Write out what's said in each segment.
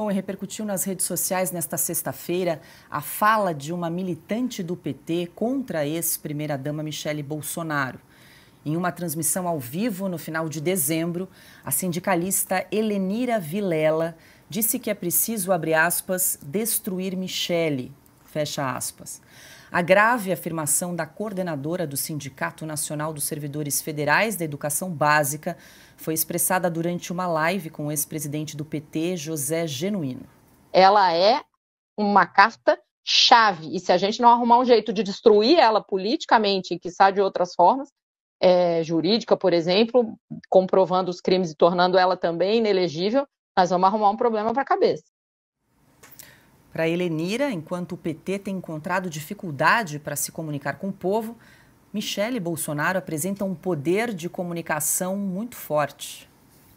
Bom, e repercutiu nas redes sociais nesta sexta-feira a fala de uma militante do PT contra a ex-primeira-dama Michele Bolsonaro. Em uma transmissão ao vivo no final de dezembro, a sindicalista Helenira Vilela disse que é preciso, abre aspas, destruir Michele, fecha aspas. A grave afirmação da coordenadora do Sindicato Nacional dos Servidores Federais da Educação Básica foi expressada durante uma live com o ex-presidente do PT, José Genuíno. Ela é uma carta-chave, e se a gente não arrumar um jeito de destruir ela politicamente, e quiçá de outras formas, jurídica, por exemplo, comprovando os crimes e tornando ela também inelegível, nós vamos arrumar um problema para a cabeça. Para Helenira, enquanto o PT tem encontrado dificuldade para se comunicar com o povo, Michele Bolsonaro apresenta um poder de comunicação muito forte.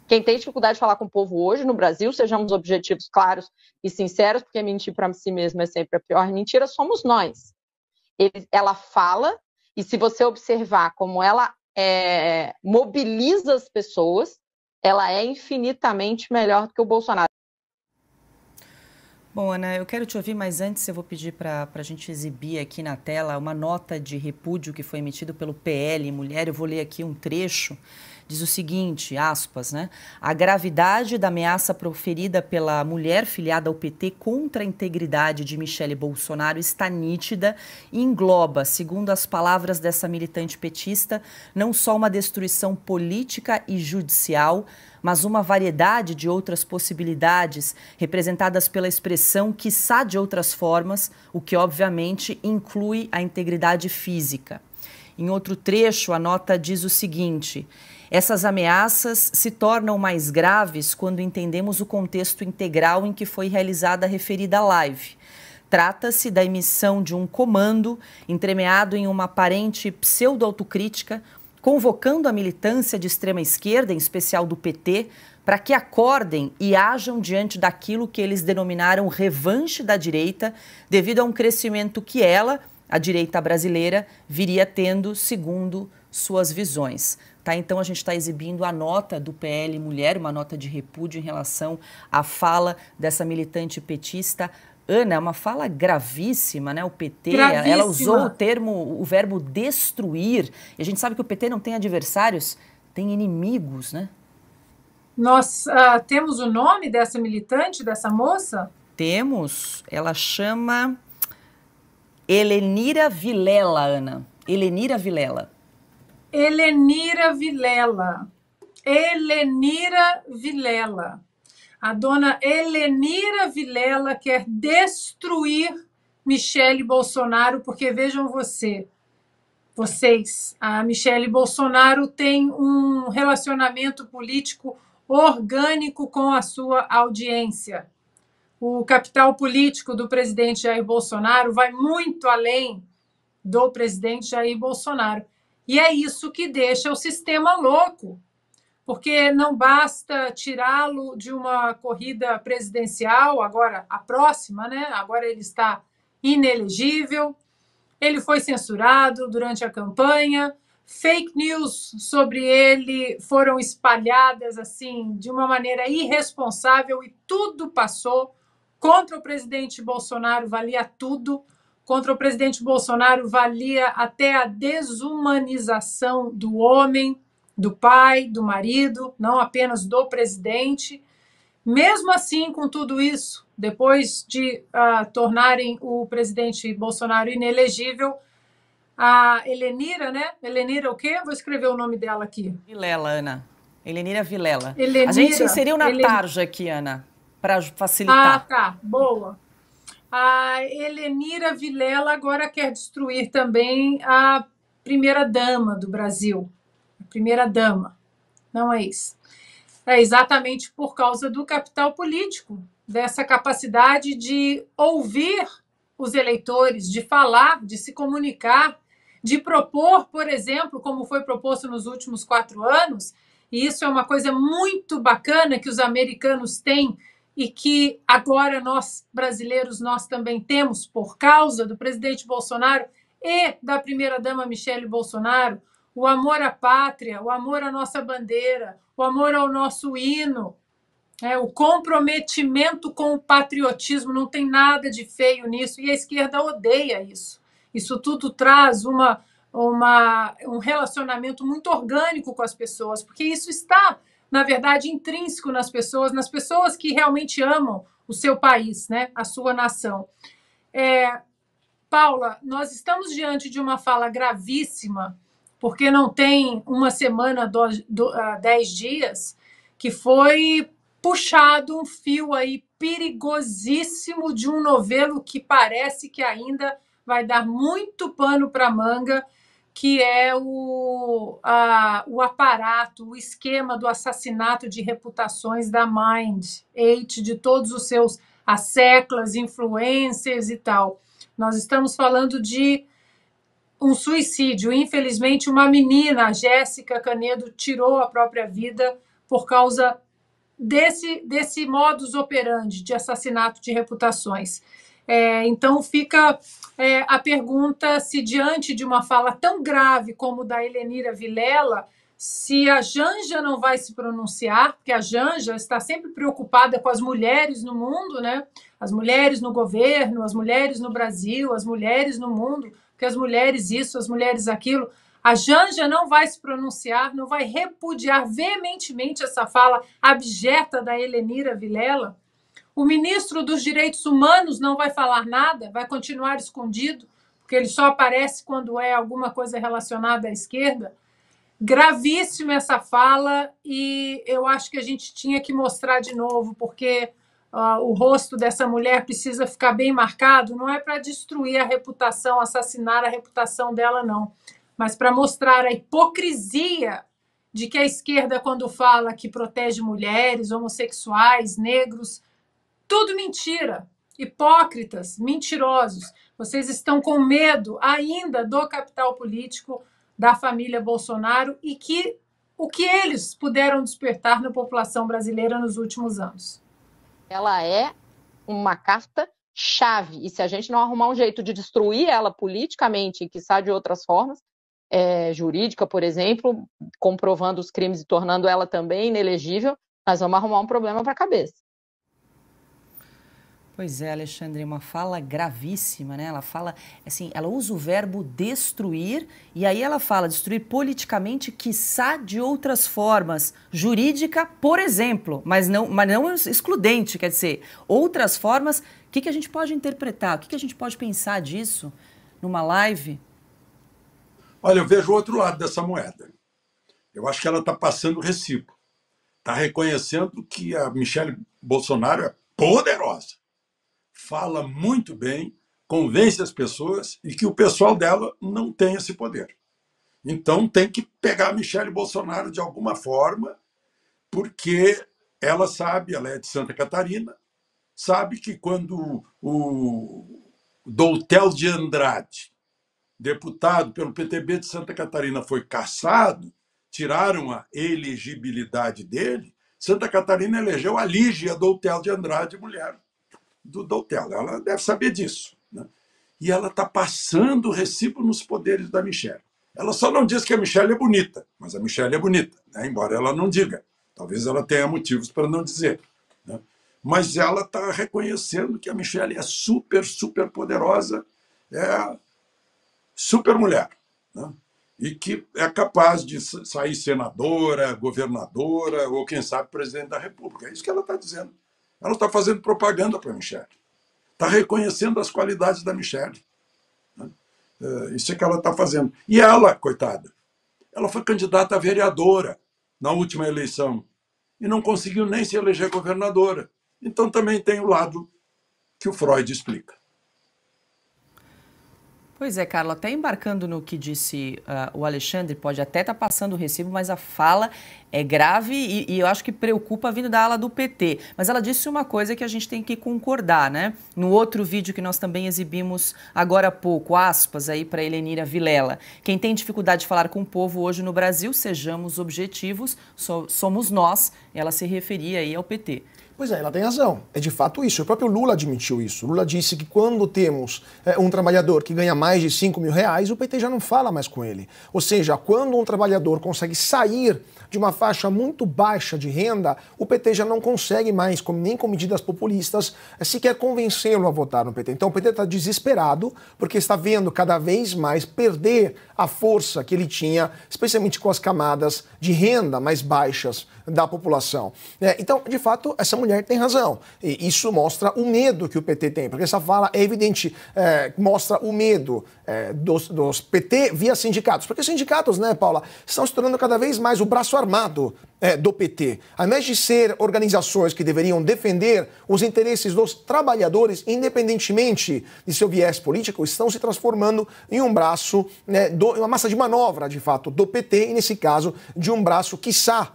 Quem tem dificuldade de falar com o povo hoje no Brasil, sejamos objetivos claros e sinceros, porque mentir para si mesmo é sempre a pior mentira, somos nós. Ela fala, e se você observar como ela mobiliza as pessoas, ela é infinitamente melhor do que o Bolsonaro. Bom, Ana, eu quero te ouvir, mas antes eu vou pedir para a gente exibir aqui na tela uma nota de repúdio que foi emitida pelo PL Mulher. Eu vou ler aqui um trecho. Diz o seguinte, aspas, né? A gravidade da ameaça proferida pela mulher filiada ao PT contra a integridade de Michele Bolsonaro está nítida e engloba, segundo as palavras dessa militante petista, não só uma destruição política e judicial, mas uma variedade de outras possibilidades representadas pela expressão quiçá de outras formas, o que obviamente inclui a integridade física. Em outro trecho, a nota diz o seguinte: essas ameaças se tornam mais graves quando entendemos o contexto integral em que foi realizada a referida live. Trata-se da emissão de um comando entremeado em uma aparente pseudo-autocrítica, convocando a militância de extrema esquerda, em especial do PT, para que acordem e ajam diante daquilo que eles denominaram revanche da direita, devido a um crescimento que ela, a direita brasileira, viria tendo segundo suas visões. Tá, então a gente está exibindo a nota do PL Mulher, uma nota de repúdio em relação à fala dessa militante petista. Ana, é uma fala gravíssima, né? O PT, gravíssima. Ela usou o verbo destruir. E a gente sabe que o PT não tem adversários, tem inimigos, né? Nós temos o nome dessa militante, dessa moça? Temos. Ela chama Helenira Vilela, Ana. Helenira Vilela. Helenira Vilela. Helenira Vilela. A dona Helenira Vilela quer destruir Michele Bolsonaro, porque vejam vocês, a Michele Bolsonaro tem um relacionamento político orgânico com a sua audiência. O capital político do presidente Jair Bolsonaro vai muito além do presidente Jair Bolsonaro. E é isso que deixa o sistema louco, porque não basta tirá-lo de uma corrida presidencial, agora a próxima, né? Agora ele está inelegível, ele foi censurado durante a campanha, fake news sobre ele foram espalhadas assim de uma maneira irresponsável e tudo passou. Contra o presidente Bolsonaro valia tudo, contra o presidente Bolsonaro valia até a desumanização do homem, do pai, do marido, não apenas do presidente. Mesmo assim, com tudo isso, depois de tornarem o presidente Bolsonaro inelegível, a Helenira, né? Helenira o quê? Vou escrever o nome dela aqui. Vilela, Ana. Helenira Vilela. Helenira, a gente inseriu na tarja aqui, Ana, para facilitar. Ah, tá. Boa. A Helenira Vilela agora quer destruir também a primeira-dama do Brasil. A primeira-dama. Não é isso. É exatamente por causa do capital político, dessa capacidade de ouvir os eleitores, de falar, de se comunicar, de propor, por exemplo, como foi proposto nos últimos 4 anos, e isso é uma coisa muito bacana que os americanos têm e que agora nós, brasileiros, nós também temos por causa do presidente Bolsonaro e da primeira-dama Michele Bolsonaro, o amor à pátria, o amor à nossa bandeira, o amor ao nosso hino. O comprometimento com o patriotismo, não tem nada de feio nisso, e a esquerda odeia isso. Isso tudo traz um relacionamento muito orgânico com as pessoas, porque isso está, na verdade, intrínseco nas pessoas que realmente amam o seu país, né? A sua nação. Paula, nós estamos diante de uma fala gravíssima, porque não tem uma semana, 10 dias, que foi puxado um fio aí perigosíssimo de um novelo que parece que ainda vai dar muito pano para manga, que é o aparato, o esquema do assassinato de reputações da Mind8, de todos os seus asseclas, influencers e tal. Nós estamos falando de um suicídio. Infelizmente, uma menina, a Jéssica Canedo, tirou a própria vida por causa desse modus operandi de assassinato de reputações. Então, fica a pergunta se, diante de uma fala tão grave como da Helenira Vilela, se a Janja não vai se pronunciar, porque a Janja está sempre preocupada com as mulheres no mundo, né? As mulheres no governo, as mulheres no Brasil, as mulheres no mundo, porque as mulheres isso, as mulheres aquilo. A Janja não vai se pronunciar, não vai repudiar veementemente essa fala abjeta da Helenira Vilela. O ministro dos Direitos Humanos não vai falar nada, vai continuar escondido, porque ele só aparece quando é alguma coisa relacionada à esquerda. Gravíssima essa fala, e eu acho que a gente tinha que mostrar de novo, porque o rosto dessa mulher precisa ficar bem marcado, não é para destruir a reputação, assassinar a reputação dela, não, mas para mostrar a hipocrisia de que a esquerda, quando fala que protege mulheres, homossexuais, negros, tudo mentira, hipócritas, mentirosos. Vocês estão com medo ainda do capital político da família Bolsonaro e o que eles puderam despertar na população brasileira nos últimos anos. Ela é uma carta-chave, e se a gente não arrumar um jeito de destruir ela politicamente, e quiçá de outras formas, jurídica, por exemplo, comprovando os crimes e tornando ela também inelegível, nós vamos arrumar um problema para a cabeça. Pois é, Alexandre, uma fala gravíssima, né? Ela fala, assim, ela usa o verbo destruir, e aí ela fala destruir politicamente, quiçá de outras formas, jurídica, por exemplo, mas não excludente, quer dizer, outras formas. O que a gente pode interpretar? O que a gente pode pensar disso numa live? Olha, eu vejo o outro lado dessa moeda. Eu acho que ela está passando o recibo. Está reconhecendo que a Michelle Bolsonaro é poderosa. Fala muito bem, convence as pessoas e que o pessoal dela não tem esse poder. Então tem que pegar a Michelle Bolsonaro de alguma forma, porque ela sabe, ela é de Santa Catarina, sabe que quando o Doutel de Andrade, deputado pelo PTB de Santa Catarina, foi cassado, tiraram a elegibilidade dele, Santa Catarina elegeu a Lígia Doutel de Andrade, mulher do Doutel. Ela deve saber disso, né? E ela está passando o recibo nos poderes da Michelle. Ela só não diz que a Michelle é bonita, mas a Michelle é bonita, né? Embora ela não diga. Talvez ela tenha motivos para não dizer, né? Mas ela está reconhecendo que a Michelle é super, super poderosa, é super mulher, né? E que é capaz de sair senadora, governadora ou, quem sabe, presidente da República. É isso que ela está dizendo. Ela está fazendo propaganda para a Michelle. Está reconhecendo as qualidades da Michelle. Isso é que ela está fazendo. E ela, coitada, ela foi candidata a vereadora na última eleição e não conseguiu nem se eleger governadora. Então também tem o lado que o Freud explica. Pois é, Carla, até embarcando no que disse o Alexandre, pode até estar passando o recibo, mas a fala é grave e eu acho que preocupa vindo da ala do PT. Mas ela disse uma coisa que a gente tem que concordar, né? No outro vídeo que nós também exibimos agora há pouco, aspas aí para Helenira Vilela. Quem tem dificuldade de falar com o povo hoje no Brasil, sejamos objetivos, somos nós. Ela se referia aí ao PT. Pois é, ela tem razão. É de fato isso. O próprio Lula admitiu isso. Lula disse que quando temos um trabalhador que ganha mais de 5 mil reais, o PT já não fala mais com ele. Ou seja, quando um trabalhador consegue sair de uma faixa muito baixa de renda, o PT já não consegue mais, nem com medidas populistas, sequer convencê-lo a votar no PT. Então o PT está desesperado porque está vendo cada vez mais perder a força que ele tinha, especialmente com as camadas de renda mais baixas da população. Então, de fato, essa mulher tem razão. E isso mostra o medo que o PT tem, porque essa fala é evidente, mostra o medo dos PT via sindicatos. Porque os sindicatos, né, Paula, estão se tornando cada vez mais o braço armado do PT. Ao invés de ser organizações que deveriam defender os interesses dos trabalhadores, independentemente de seu viés político, estão se transformando em um braço, uma massa de manobra, de fato, do PT, e nesse caso, de um braço, quiçá,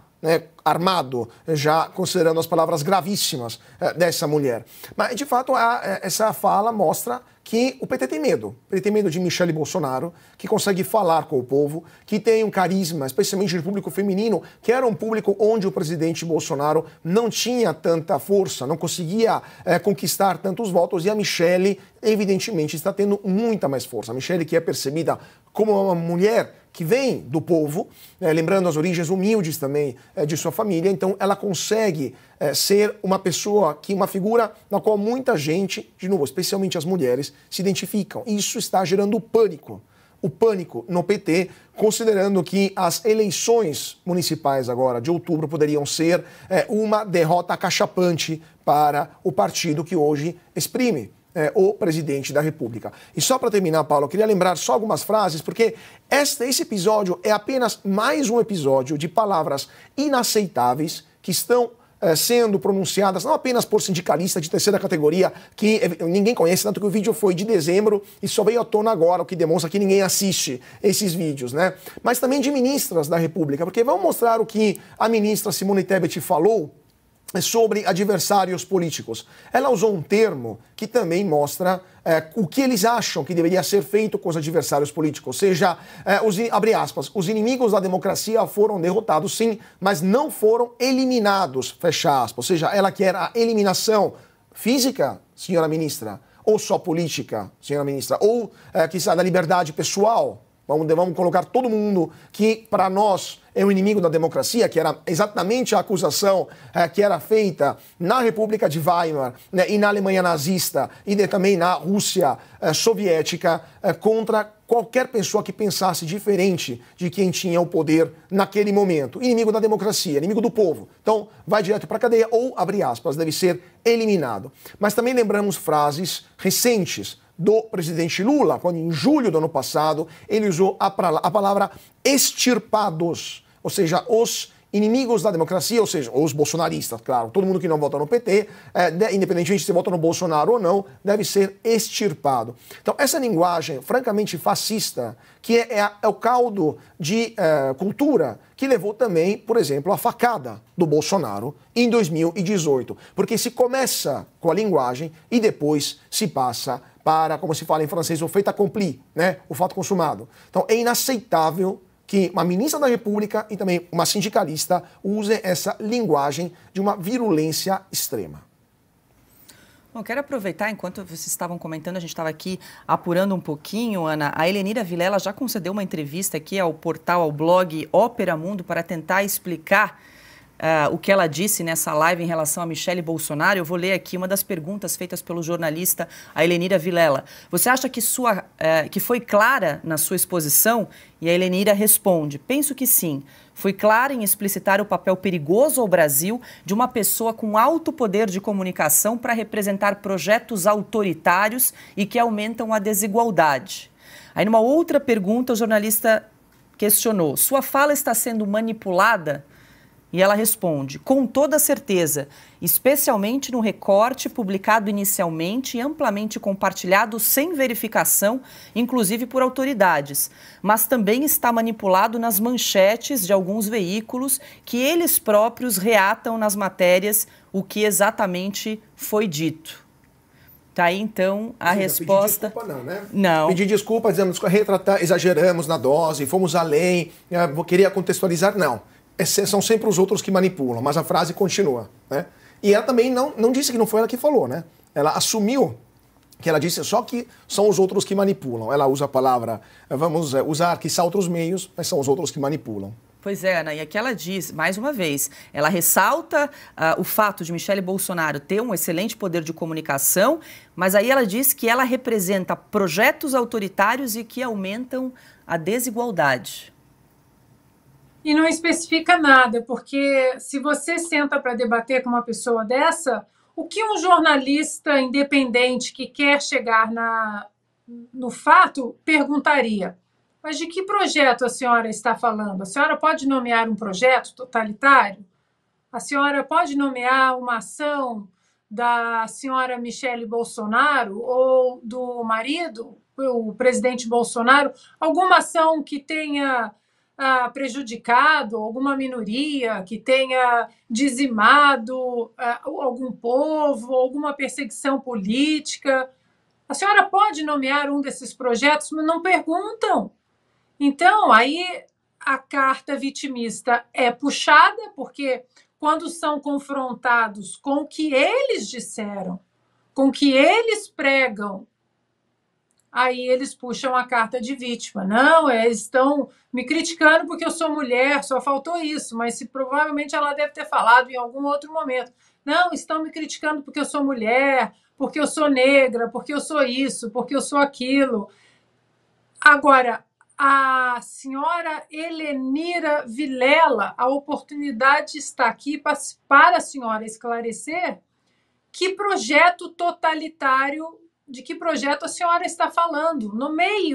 armado, já considerando as palavras gravíssimas dessa mulher. Mas, de fato, essa fala mostra que o PT tem medo. Ele tem medo de Michele Bolsonaro, que consegue falar com o povo, que tem um carisma, especialmente de público feminino, que era um público onde o presidente Bolsonaro não tinha tanta força, não conseguia conquistar tantos votos, e a Michele, evidentemente, está tendo muita mais força. A Michele, que é percebida como uma mulher que vem do povo, lembrando as origens humildes também de sua família, então ela consegue ser uma pessoa, uma figura na qual muita gente, de novo, especialmente as mulheres, se identificam. E isso está gerando pânico. O pânico no PT, considerando que as eleições municipais agora de outubro poderiam ser uma derrota acachapante para o partido que hoje exprime o presidente da República. E só para terminar, Paulo, eu queria lembrar só algumas frases, porque esse episódio é apenas mais um episódio de palavras inaceitáveis que estão sendo pronunciadas não apenas por sindicalistas de terceira categoria, que ninguém conhece, tanto que o vídeo foi de dezembro e só veio à tona agora, o que demonstra que ninguém assiste esses vídeos, né? Mas também de ministras da República, porque vamos mostrar o que a ministra Simone Tebet falou sobre adversários políticos. Ela usou um termo que também mostra o que eles acham que deveria ser feito com os adversários políticos. Ou seja, abre aspas, os inimigos da democracia foram derrotados, sim, mas não foram eliminados, fecha aspas. Ou seja, ela quer a eliminação física, senhora ministra, ou só política, senhora ministra, ou quizá da liberdade pessoal. Vamos colocar todo mundo que, para nós, é o inimigo da democracia, que era exatamente a acusação que era feita na República de Weimar, né, e na Alemanha nazista e também na Rússia soviética, contra qualquer pessoa que pensasse diferente de quem tinha o poder naquele momento. Inimigo da democracia, inimigo do povo. Então, vai direto para a cadeia ou, abre aspas, deve ser eliminado. Mas também lembramos frases recentes do presidente Lula, quando em julho do ano passado ele usou a palavra extirpados, ou seja, os inimigos da democracia, ou seja, os bolsonaristas, claro, todo mundo que não vota no PT, independentemente se vota no Bolsonaro ou não, deve ser extirpado. Então, essa linguagem francamente fascista, que é o caldo de cultura que levou também, por exemplo, a facada do Bolsonaro em 2018, porque se começa com a linguagem e depois se passa para, como se fala em francês, o fait accompli, né? O fato consumado. Então, é inaceitável que uma ministra da República e também uma sindicalista use essa linguagem de uma virulência extrema. Bom, quero aproveitar, enquanto vocês estavam comentando, a gente estava aqui apurando um pouquinho, Ana, a Helenira Vilela já concedeu uma entrevista aqui ao portal, ao blog Ópera Mundo, para tentar explicar o que ela disse nessa live em relação a Michele Bolsonaro. Eu vou ler aqui uma das perguntas feitas pelo jornalista a Helenira Vilela. Você acha que foi clara na sua exposição? E a Helenira responde, penso que sim. Fui clara em explicitar o papel perigoso ao Brasil de uma pessoa com alto poder de comunicação para representar projetos autoritários e que aumentam a desigualdade. Aí, numa outra pergunta, o jornalista questionou, sua fala está sendo manipulada? E ela responde, com toda certeza, especialmente no recorte publicado inicialmente e amplamente compartilhado sem verificação, inclusive por autoridades, mas também está manipulado nas manchetes de alguns veículos que eles próprios reatam nas matérias o que exatamente foi dito. Tá aí, então, a resposta... Pedir desculpa não, né? Não. Pedir desculpa, dizemos que exageramos na dose, fomos além, queria contextualizar, não. São sempre os outros que manipulam, mas a frase continua, né? E ela também não disse que não foi ela que falou, né? Ela assumiu que ela disse só que são os outros que manipulam. Ela usa a palavra, vamos usar que são outros meios, mas são os outros que manipulam. Pois é, Ana, e aqui ela diz, mais uma vez, ela ressalta o fato de Michele Bolsonaro ter um excelente poder de comunicação, mas aí ela diz que ela representa projetos autoritários e que aumentam a desigualdade. E não especifica nada, porque se você senta para debater com uma pessoa dessa, o que um jornalista independente que quer chegar no fato perguntaria? Mas de que projeto a senhora está falando? A senhora pode nomear um projeto totalitário? A senhora pode nomear uma ação da senhora Michele Bolsonaro ou do marido, o presidente Bolsonaro, alguma ação que tenha prejudicado alguma minoria, que tenha dizimado algum povo, alguma perseguição política? A senhora pode nomear um desses projetos, mas não perguntam. Então, aí a carta vitimista é puxada, porque quando são confrontados com o que eles disseram, com o que eles pregam, aí eles puxam a carta de vítima. Não, eles estão me criticando porque eu sou mulher, só faltou isso, mas provavelmente ela deve ter falado em algum outro momento. Não, estão me criticando porque eu sou mulher, porque eu sou negra, porque eu sou isso, porque eu sou aquilo. Agora, a senhora Helenira Vilela, a oportunidade está aqui para a senhora esclarecer que projeto totalitário, de que projeto a senhora está falando. Nomeie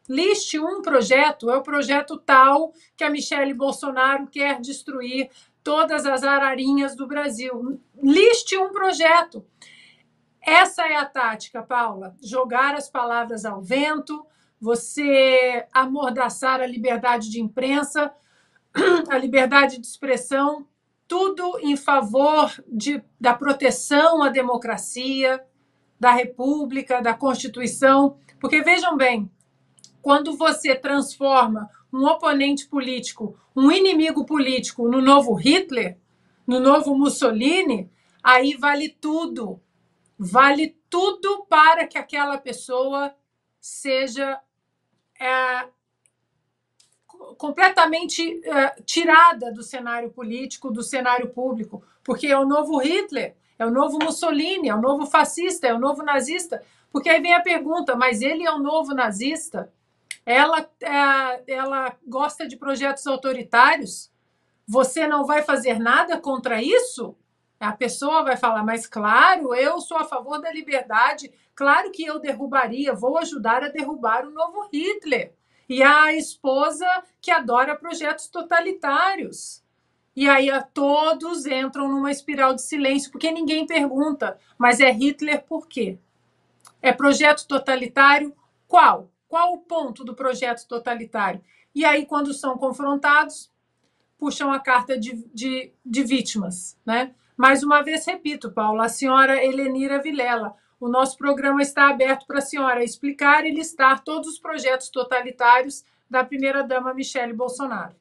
liste um projeto, é o projeto tal que a Michele Bolsonaro quer destruir todas as ararinhas do Brasil. Liste um projeto. Essa é a tática, Paula, jogar as palavras ao vento, você amordaçar a liberdade de imprensa, a liberdade de expressão, tudo em favor da proteção à democracia, da República, da Constituição. Porque, vejam bem, quando você transforma um oponente político, um inimigo político, no novo Hitler, no novo Mussolini, aí vale tudo. Vale tudo para que aquela pessoa seja completamente tirada do cenário político, do cenário público, porque é o novo Hitler, é o novo Mussolini, é o novo fascista, é o novo nazista. Porque aí vem a pergunta, mas ele é o novo nazista? Ela gosta de projetos autoritários? Você não vai fazer nada contra isso? A pessoa vai falar, mas claro, eu sou a favor da liberdade, claro que eu derrubaria, vou ajudar a derrubar o novo Hitler. E a esposa que adora projetos totalitários. E aí todos entram numa espiral de silêncio, porque ninguém pergunta, mas é Hitler por quê? É projeto totalitário? Qual? Qual o ponto do projeto totalitário? E aí, quando são confrontados, puxam a carta de vítimas, né? Mais uma vez, repito, Paula, a senhora Helenira Vilela, o nosso programa está aberto para a senhora explicar e listar todos os projetos totalitários da primeira-dama Michele Bolsonaro.